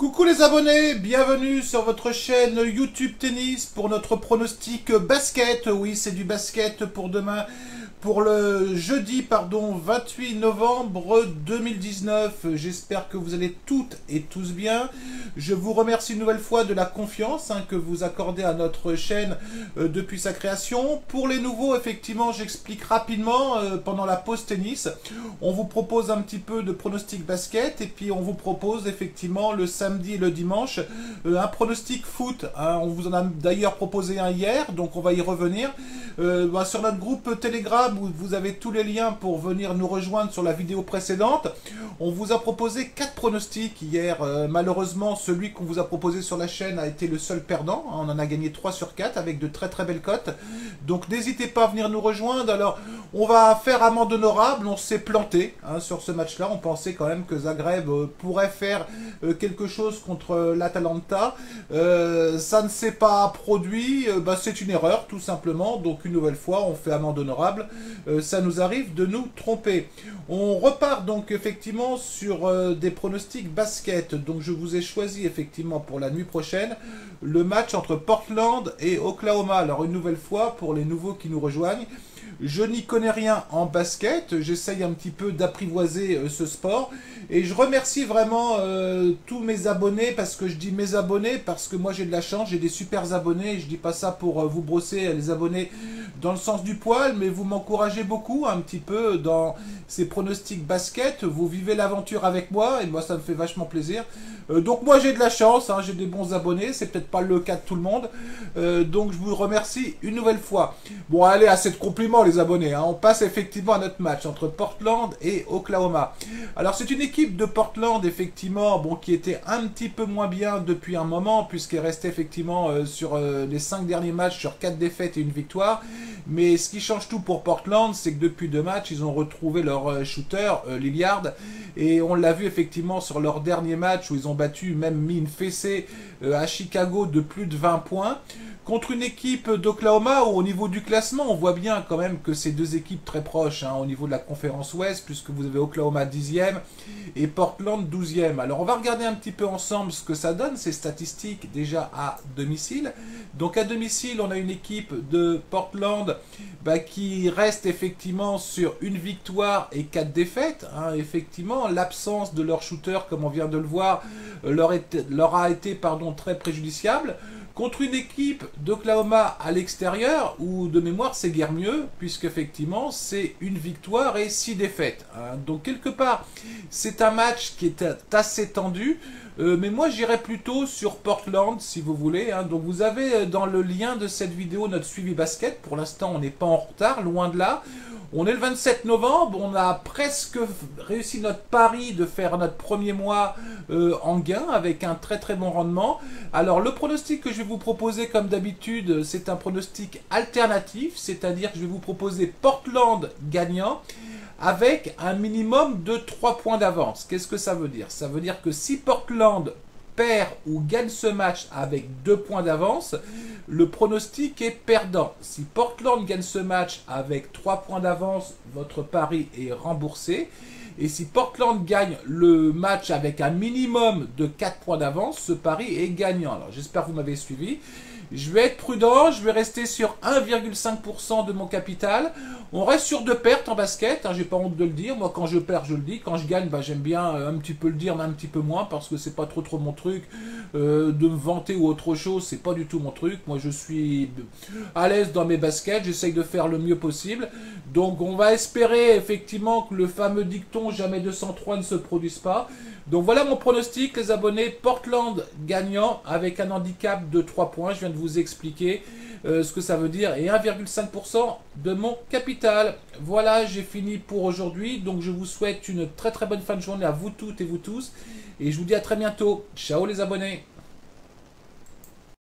Coucou les abonnés, bienvenue sur votre chaîne YouTube Tennis pour notre pronostic basket. Oui, c'est du basket pour demain, pour le jeudi, 28 novembre 2019. J'espère que vous allez toutes et tous bien. Je vous remercie une nouvelle fois de la confiance que vous accordez à notre chaîne depuis sa création. Pour les nouveaux, effectivement, j'explique rapidement pendant la pause tennis. On vous propose un petit peu de pronostic basket et puis on vous propose effectivement le samedi et le dimanche un pronostic foot. On vous en a d'ailleurs proposé un hier, donc on va y revenir. Sur notre groupe Telegram, où vous avez tous les liens pour venir nous rejoindre sur la vidéo précédente. On vous a proposé 4 pronostics hier. Malheureusement, celui qu'on vous a proposé sur la chaîne a été le seul perdant. On en a gagné 3 sur 4 avec de très très belles cotes. Donc n'hésitez pas à venir nous rejoindre. Alors, on va faire amende honorable. On s'est planté sur ce match-là. On pensait quand même que Zagreb pourrait faire quelque chose contre l'Atalanta. Ça ne s'est pas produit. C'est une erreur, tout simplement. Donc, une nouvelle fois, on fait amende honorable. Ça nous arrive de nous tromper. On repart donc effectivement sur des pronostics basket. Donc, je vous ai choisi effectivement pour la nuit prochaine le match entre Portland et Oklahoma. Alors, une nouvelle fois, pour les nouveaux qui nous rejoignent, je n'y connais rien en basket, j'essaye un petit peu d'apprivoiser ce sport et je remercie vraiment tous mes abonnés, parce que je dis mes abonnés parce que moi j'ai de la chance, j'ai des super abonnés, je dis pas ça pour vous brosser les abonnés dans le sens du poil, mais vous m'encouragez beaucoup un petit peu dans ces pronostics basket, vous vivez l'aventure avec moi et moi ça me fait vachement plaisir. Donc moi j'ai de la chance, j'ai des bons abonnés, c'est peut-être pas le cas de tout le monde, donc je vous remercie une nouvelle fois. Bon allez, assez de compliments les abonnés, on passe effectivement à notre match entre Portland et Oklahoma. Alors c'est une équipe de Portland effectivement, qui était un petit peu moins bien depuis un moment, puisqu'elle restait effectivement sur les 5 derniers matchs sur 4 défaites et une victoire. Mais ce qui change tout pour Portland, c'est que depuis 2 matchs, ils ont retrouvé leur shooter, Lillard, et on l'a vu effectivement sur leur dernier match où ils ont battu, même mis une fessée à Chicago de plus de 20 points. Contre une équipe d'Oklahoma où au niveau du classement, on voit bien quand même que c'est deux équipes très proches au niveau de la conférence Ouest, puisque vous avez Oklahoma 10e et Portland 12e. Alors on va regarder un petit peu ensemble ce que ça donne, ces statistiques déjà à domicile. Donc à domicile, on a une équipe de Portland qui reste effectivement sur une victoire et 4 défaites. Effectivement, l'absence de leur shooter, comme on vient de le voir, leur a été très préjudiciable. Contre une équipe d'Oklahoma à l'extérieur, où de mémoire c'est guère mieux, puisqu'effectivement c'est une victoire et 6 défaites. Donc quelque part, c'est un match qui est assez tendu, mais moi j'irais plutôt sur Portland si vous voulez. Donc vous avez dans le lien de cette vidéo notre suivi basket. Pour l'instant on n'est pas en retard, loin de là. On est le 27 novembre, on a presque réussi notre pari de faire notre premier mois en gain avec un très très bon rendement. Alors le pronostic que je vais vous proposer comme d'habitude, c'est un pronostic alternatif, c'est-à-dire que je vais vous proposer Portland gagnant avec un minimum de 3 points d'avance. Qu'est-ce que ça veut dire? Ça veut dire que si Portland perd ou gagne ce match avec 2 points d'avance, le pronostic est perdant. Si Portland gagne ce match avec 3 points d'avance, votre pari est remboursé. Et si Portland gagne le match avec un minimum de 4 points d'avance, ce pari est gagnant. Alors j'espère que vous m'avez suivi. Je vais être prudent, je vais rester sur 1,5% de mon capital. On reste sur 2 pertes en basket, j'ai pas honte de le dire. Moi quand je perds, je le dis. Quand je gagne, j'aime bien un petit peu le dire, mais un petit peu moins, parce que c'est pas trop mon truc. De me vanter ou autre chose, c'est pas du tout mon truc. Moi je suis à l'aise dans mes baskets, j'essaye de faire le mieux possible. Donc on va espérer effectivement que le fameux dicton jamais 203 ne se produise pas. Donc voilà mon pronostic, les abonnés. Portland gagnant avec un handicap de 3 points. Je viens de vous expliquer ce que ça veut dire. Et 1,5% de mon capital. Voilà, j'ai fini pour aujourd'hui. Donc je vous souhaite une très très bonne fin de journée à vous toutes et vous tous. Et je vous dis à très bientôt. Ciao les abonnés.